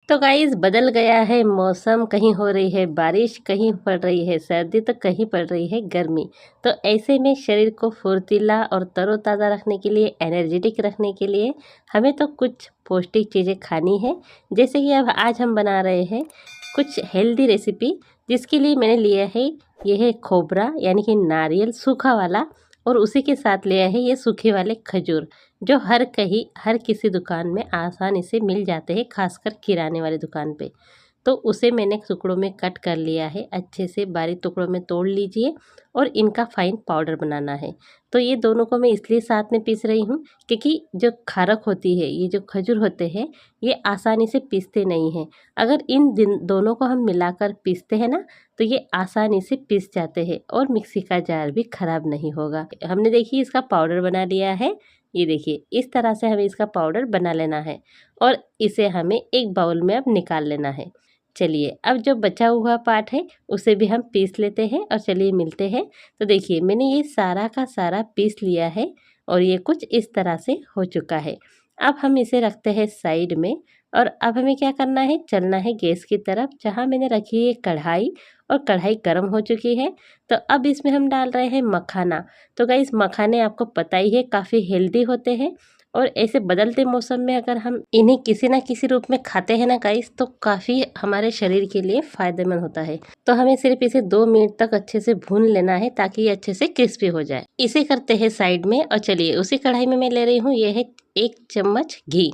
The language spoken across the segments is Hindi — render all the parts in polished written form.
तो गाइस बदल गया है मौसम, कहीं हो रही है बारिश, कहीं पड़ रही है सर्दी तो कहीं पड़ रही है गर्मी। तो ऐसे में शरीर को फुर्तीला और तरोताज़ा रखने के लिए, एनर्जेटिक रखने के लिए हमें तो कुछ पौष्टिक चीज़ें खानी है। जैसे कि अब आज हम बना रहे हैं कुछ हेल्दी रेसिपी, जिसके लिए मैंने लिया है ये है खोबरा यानी कि नारियल सूखा वाला, और उसी के साथ लिया है ये सूखे वाले खजूर, जो हर किसी दुकान में आसानी से मिल जाते हैं, खासकर किराने वाली दुकान पे। तो उसे मैंने टुकड़ों में कट कर लिया है, अच्छे से बारीक टुकड़ों में तोड़ लीजिए और इनका फाइन पाउडर बनाना है। तो ये दोनों को मैं इसलिए साथ में पीस रही हूँ क्योंकि जो खारक होती है, ये जो खजूर होते हैं, ये आसानी से पीसते नहीं हैं। अगर इन दोनों को हम मिलाकर पीसते हैं ना, तो ये आसानी से पीस जाते हैं और मिक्सी का जार भी खराब नहीं होगा। हमने देखिए इसका पाउडर बना लिया है। ये देखिए इस तरह से हमें इसका पाउडर बना लेना है और इसे हमें एक बाउल में अब निकाल लेना है। चलिए अब जो बचा हुआ पार्ट है उसे भी हम पीस लेते हैं और चलिए मिलते हैं। तो देखिए मैंने ये सारा का सारा पीस लिया है और ये कुछ इस तरह से हो चुका है। अब हम इसे रखते हैं साइड में और अब हमें क्या करना है, चलना है गैस की तरफ, जहाँ मैंने रखी है कढ़ाई और कढ़ाई गर्म हो चुकी है। तो अब इसमें हम डाल रहे हैं मखाना। तो गाइस मखाने आपको पता ही है काफ़ी हेल्दी होते हैं और ऐसे बदलते मौसम में अगर हम इन्हें किसी ना किसी रूप में खाते हैं ना गाइस, तो काफ़ी हमारे शरीर के लिए फ़ायदेमंद होता है। तो हमें सिर्फ इसे 2 मिनट तक अच्छे से भून लेना है ताकि ये अच्छे से क्रिस्पी हो जाए। इसे करते हैं साइड में और चलिए उसी कढ़ाई में मैं ले रही हूँ, ये है 1 चम्मच घी।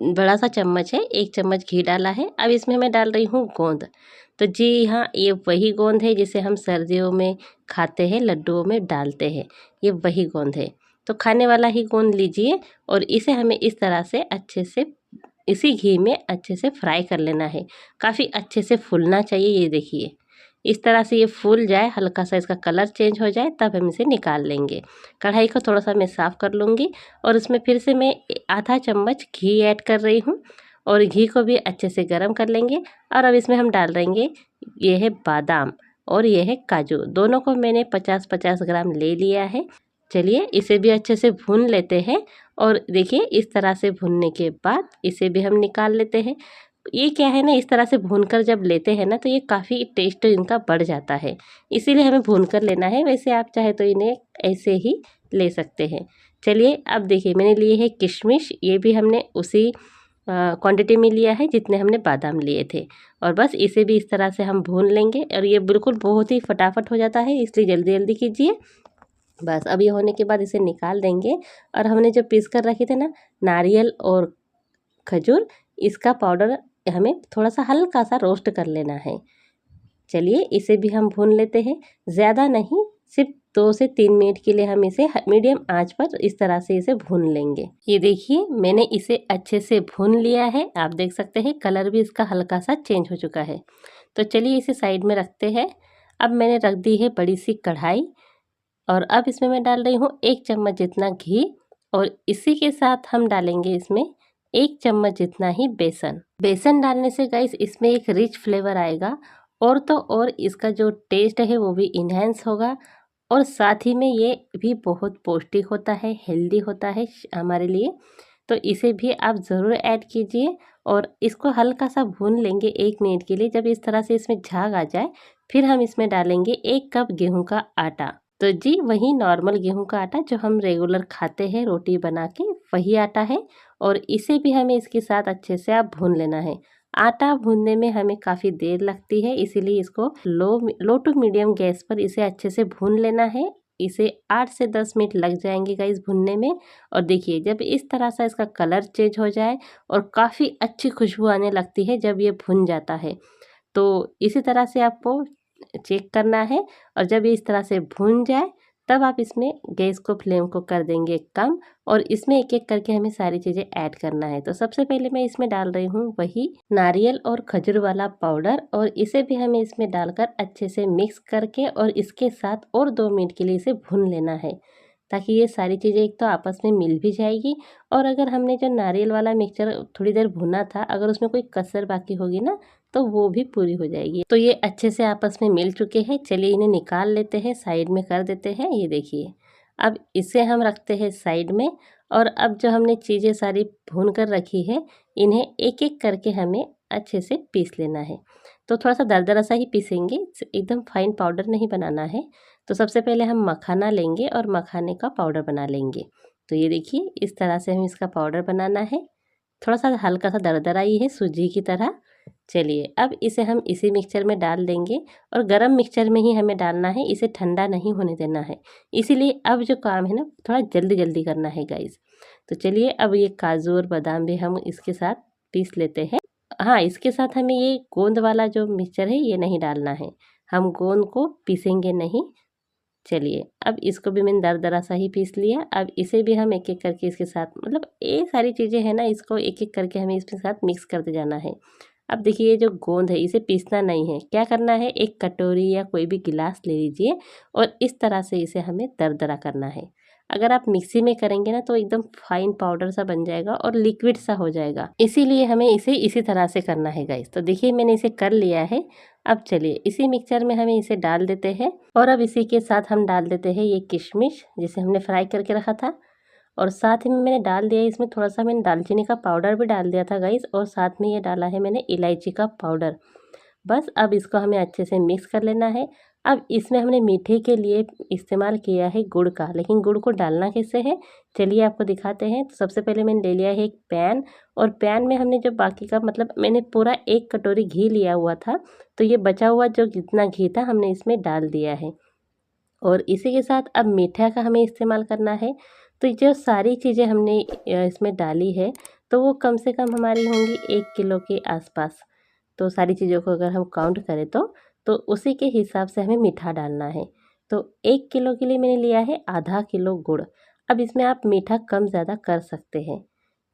बड़ा सा चम्मच है, 1 चम्मच घी डाला है। अब इसमें मैं डाल रही हूँ गोंद। तो जी हाँ, ये वही गोंद है जिसे हम सर्दियों में खाते हैं, लड्डुओं में डालते हैं, ये वही गोंद है। तो खाने वाला ही गोंद लीजिए और इसे हमें इस तरह से अच्छे से इसी घी में अच्छे से फ्राई कर लेना है। काफ़ी अच्छे से फूलना चाहिए, ये देखिए इस तरह से ये फूल जाए, हल्का सा इसका कलर चेंज हो जाए, तब हम इसे निकाल लेंगे। कढ़ाई को थोड़ा सा मैं साफ़ कर लूँगी और उसमें फिर से मैं आधा चम्मच घी ऐड कर रही हूँ और घी को भी अच्छे से गर्म कर लेंगे। और अब इसमें हम डाल देंगे, ये है बादाम और ये है काजू, दोनों को मैंने 50-50 ग्राम ले लिया है। चलिए इसे भी अच्छे से भून लेते हैं और देखिए इस तरह से भूनने के बाद इसे भी हम निकाल लेते हैं। ये क्या है ना, इस तरह से भूनकर जब लेते हैं ना तो ये काफ़ी टेस्ट इनका बढ़ जाता है, इसीलिए हमें भूनकर लेना है। वैसे आप चाहे तो इन्हें ऐसे ही ले सकते हैं। चलिए अब देखिए मैंने लिए है किशमिश, ये भी हमने उसी क्वांटिटी में लिया है जितने हमने बादाम लिए थे। और बस इसे भी इस तरह से हम भून लेंगे और ये बिल्कुल बहुत ही फटाफट हो जाता है, इसलिए जल्दी जल्दी कीजिए। बस अब ये होने के बाद इसे निकाल देंगे और हमने जो पीस कर रखे थे ना नारियल और खजूर, इसका पाउडर हमें थोड़ा सा हल्का सा रोस्ट कर लेना है। चलिए इसे भी हम भून लेते हैं, ज़्यादा नहीं, सिर्फ 2 से 3 मिनट के लिए हम इसे मीडियम आंच पर इस तरह से इसे भून लेंगे। ये देखिए मैंने इसे अच्छे से भून लिया है, आप देख सकते हैं कलर भी इसका हल्का सा चेंज हो चुका है। तो चलिए इसे साइड में रखते हैं। अब मैंने रख दी है बड़ी सी कढ़ाई और अब इसमें मैं डाल रही हूँ 1 चम्मच जितना घी और इसी के साथ हम डालेंगे इसमें 1 चम्मच जितना ही बेसन। बेसन डालने से गाइस इसमें एक रिच फ्लेवर आएगा और तो और इसका जो टेस्ट है वो भी इन्हेंस होगा और साथ ही में ये भी बहुत पौष्टिक होता है, हेल्दी होता है हमारे लिए। तो इसे भी आप ज़रूर ऐड कीजिए और इसको हल्का सा भून लेंगे 1 मिनट के लिए। जब इस तरह से इसमें झाग आ जाए फिर हम इसमें डालेंगे 1 कप गेहूं का आटा। तो जी वही नॉर्मल गेहूं का आटा जो हम रेगुलर खाते हैं रोटी बना के, वही आटा है और इसे भी हमें इसके साथ अच्छे से आप भून लेना है। आटा भूनने में हमें काफ़ी देर लगती है, इसीलिए इसको लो टू मीडियम गैस पर इसे अच्छे से भून लेना है। इसे 8 से 10 मिनट लग जाएंगे गाइस भुनने में। और देखिए जब इस तरह से इसका कलर चेंज हो जाए और काफ़ी अच्छी खुशबू आने लगती है जब ये भुन जाता है, तो इसी तरह से आपको चेक करना है। और जब ये इस तरह से भून जाए तब आप इसमें गैस को फ्लेम को कर देंगे कम और इसमें एक एक करके हमें सारी चीज़ें ऐड करना है। तो सबसे पहले मैं इसमें डाल रही हूँ वही नारियल और खजूर वाला पाउडर और इसे भी हमें इसमें डालकर अच्छे से मिक्स करके और इसके साथ और 2 मिनट के लिए इसे भून लेना है, ताकि ये सारी चीज़ें एक तो आपस में मिल भी जाएगी और अगर हमने जो नारियल वाला मिक्सचर थोड़ी देर भुना था, अगर उसमें कोई कसर बाकी होगी ना तो वो भी पूरी हो जाएगी। तो ये अच्छे से आपस में मिल चुके हैं। चलिए इन्हें निकाल लेते हैं, साइड में कर देते हैं। ये देखिए अब इसे हम रखते हैं साइड में और अब जो हमने चीज़ें सारी भून कर रखी है, इन्हें एक एक करके हमें अच्छे से पीस लेना है। तो थोड़ा सा दरदरा सा ही पीसेंगे, एकदम फाइन पाउडर नहीं बनाना है। तो सबसे पहले हम मखाना लेंगे और मखाने का पाउडर बना लेंगे। तो ये देखिए इस तरह से हमें इसका पाउडर बनाना है। थोड़ा सा हल्का सा दरदरा ही है, सूजी की तरह। चलिए अब इसे हम इसी मिक्सचर में डाल देंगे और गरम मिक्सचर में ही हमें डालना है, इसे ठंडा नहीं होने देना है। इसीलिए अब जो काम है ना, थोड़ा जल्दी जल्दी करना है गाइस। तो चलिए अब ये काजू और बादाम भी हम इसके साथ पीस लेते हैं। हाँ, इसके साथ हमें ये गोंद वाला जो मिक्सचर है ये नहीं डालना है, हम गोंद को पीसेंगे नहीं। चलिए अब इसको भी मैंने दरदरा सा ही पीस लिया। अब इसे भी हम एक एक करके इसके साथ, मतलब ये सारी चीज़ें हैं ना, इसको एक एक करके हमें इसके साथ मिक्स करते जाना है। अब देखिए ये जो गोंद है इसे पीसना नहीं है, क्या करना है, एक कटोरी या कोई भी गिलास ले लीजिए और इस तरह से इसे हमें दरदरा करना है। अगर आप मिक्सी में करेंगे ना तो एकदम फाइन पाउडर सा बन जाएगा और लिक्विड सा हो जाएगा, इसीलिए हमें इसे इसी तरह से करना है गाइस। तो देखिए मैंने इसे कर लिया है। अब चलिए इसी मिक्सचर में हमें इसे डाल देते हैं और अब इसी के साथ हम डाल देते हैं ये किशमिश जिसे हमने फ्राई करके रखा था। और साथ ही में मैंने डाल दिया इसमें थोड़ा सा, मैंने दालचीनी का पाउडर भी डाल दिया था गाइस, और साथ में ये डाला है मैंने इलायची का पाउडर। बस अब इसको हमें अच्छे से मिक्स कर लेना है। अब इसमें हमने मीठे के लिए इस्तेमाल किया है गुड़ का, लेकिन गुड़ को डालना कैसे है चलिए आपको दिखाते हैं। तो सबसे पहले मैंने ले लिया है एक पैन, और पैन में हमने जो बाकी का, मतलब मैंने पूरा 1 कटोरी घी लिया हुआ था, तो ये बचा हुआ जो जितना घी था हमने इसमें डाल दिया है। और इसी के साथ अब मीठा का हमें इस्तेमाल करना है। तो जो सारी चीज़ें हमने इसमें डाली है, तो वो कम से कम हमारी होंगी 1 किलो के आसपास। तो सारी चीज़ों को अगर हम काउंट करें तो उसी के हिसाब से हमें मीठा डालना है। तो 1 किलो के लिए मैंने लिया है आधा किलो गुड़। अब इसमें आप मीठा कम ज़्यादा कर सकते हैं,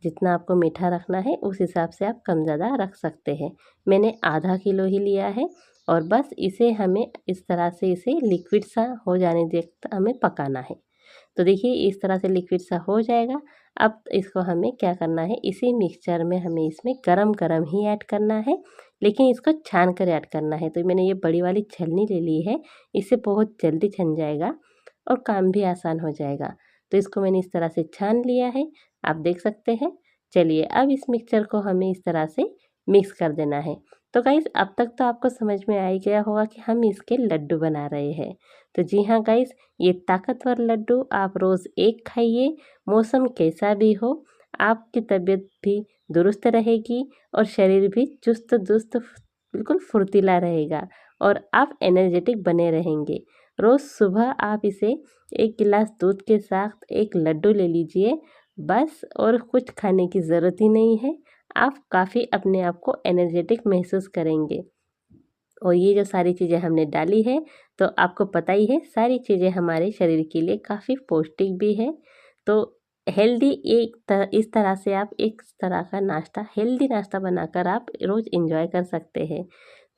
जितना आपको मीठा रखना है उस हिसाब से आप कम ज़्यादा रख सकते हैं। मैंने आधा किलो ही लिया है और बस इसे हमें इस तरह से इसे लिक्विड सा हो जाने तक हमें पकाना है। तो देखिए इस तरह से लिक्विड सा हो जाएगा। अब इसको हमें क्या करना है, इसी मिक्सचर में हमें इसमें गरम गरम ही ऐड करना है, लेकिन इसको छान कर ऐड करना है। तो मैंने ये बड़ी वाली छलनी ले ली है, इससे बहुत जल्दी छन जाएगा और काम भी आसान हो जाएगा। तो इसको मैंने इस तरह से छान लिया है, आप देख सकते हैं। चलिए अब इस मिक्सचर को हमें इस तरह से मिक्स कर देना है। तो गाइस अब तक तो आपको समझ में आ ही गया होगा कि हम इसके लड्डू बना रहे हैं। तो जी हाँ गाइस, ये ताकतवर लड्डू आप रोज़ एक खाइए, मौसम कैसा भी हो, आपकी तबीयत भी दुरुस्त रहेगी और शरीर भी चुस्त दुरुस्त बिल्कुल फुर्तीला रहेगा और आप एनर्जेटिक बने रहेंगे। रोज़ सुबह आप इसे 1 गिलास दूध के साथ एक लड्डू ले लीजिए बस, और कुछ खाने की ज़रूरत ही नहीं है। आप काफ़ी अपने आप को एनर्जेटिक महसूस करेंगे। और ये जो सारी चीज़ें हमने डाली है, तो आपको पता ही है सारी चीज़ें हमारे शरीर के लिए काफ़ी पौष्टिक भी है। तो हेल्दी इस तरह से आप एक तरह का नाश्ता, हेल्दी नाश्ता बनाकर आप रोज़ एंजॉय कर सकते हैं।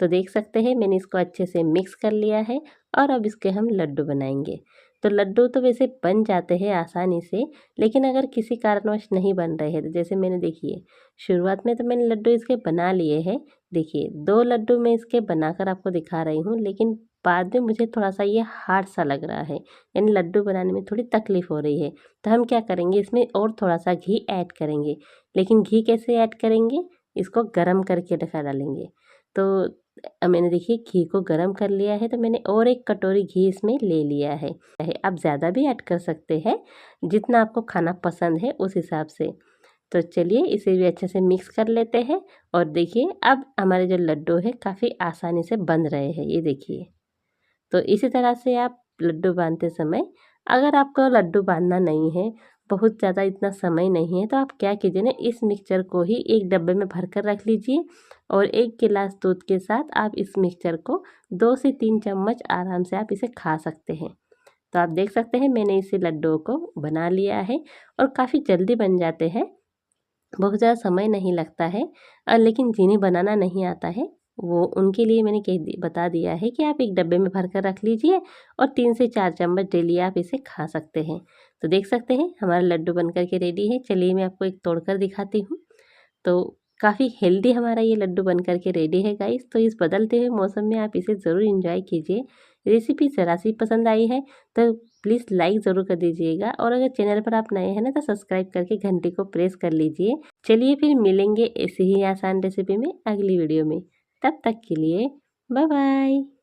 तो देख सकते हैं मैंने इसको अच्छे से मिक्स कर लिया है और अब इसके हम लड्डू बनाएंगे। तो लड्डू तो वैसे बन जाते हैं आसानी से, लेकिन अगर किसी कारणवश नहीं बन रहे हैं, तो जैसे मैंने देखिए शुरुआत में तो मैंने लड्डू इसके बना लिए हैं। देखिए 2 लड्डू मैं इसके बनाकर आपको दिखा रही हूँ, लेकिन बाद में मुझे थोड़ा सा ये हार्ड सा लग रहा है, यानी लड्डू बनाने में थोड़ी तकलीफ़ हो रही है। तो हम क्या करेंगे, इसमें और थोड़ा सा घी ऐड करेंगे, लेकिन घी कैसे ऐड करेंगे, इसको गरम करके डालेंगे। तो मैंने देखिए घी को गरम कर लिया है, तो मैंने और 1 कटोरी घी इसमें ले लिया है। आप ज़्यादा भी ऐड कर सकते हैं, जितना आपको खाना पसंद है उस हिसाब से। तो चलिए इसे भी अच्छे से मिक्स कर लेते हैं और देखिए अब हमारे जो लड्डू है काफ़ी आसानी से बन रहे हैं, ये देखिए। तो इसी तरह से आप लड्डू बांधते समय, अगर आपको लड्डू बांधना नहीं है, बहुत ज़्यादा इतना समय नहीं है, तो आप क्या कीजिए ना, इस मिक्सचर को ही एक डब्बे में भर कर रख लीजिए और 1 गिलास दूध के साथ आप इस मिक्सचर को 2 से 3 चम्मच आराम से आप इसे खा सकते हैं। तो आप देख सकते हैं मैंने इसे लड्डुओं को बना लिया है और काफ़ी जल्दी बन जाते हैं, बहुत ज़्यादा समय नहीं लगता है। लेकिन जिन्हें बनाना नहीं आता है, वो उनके लिए मैंने बता दिया है कि आप एक डब्बे में भर कर रख लीजिए और 3 से 4 चम्मच डेली आप इसे खा सकते हैं। तो देख सकते हैं हमारा लड्डू बन कर के रेडी है। चलिए मैं आपको एक तोड़कर दिखाती हूँ। तो काफ़ी हेल्दी हमारा ये लड्डू बन कर के रेडी है गाइस। तो इस बदलते हुए मौसम में आप इसे ज़रूर एंजॉय कीजिए। रेसिपी ज़रा सी पसंद आई है तो प्लीज़ लाइक ज़रूर कर दीजिएगा, और अगर चैनल पर आप नए हैं ना तो सब्सक्राइब करके घंटी को प्रेस कर लीजिए। चलिए फिर मिलेंगे ऐसे ही आसान रेसिपी में अगली वीडियो में। तब तक के लिए बाय बाय।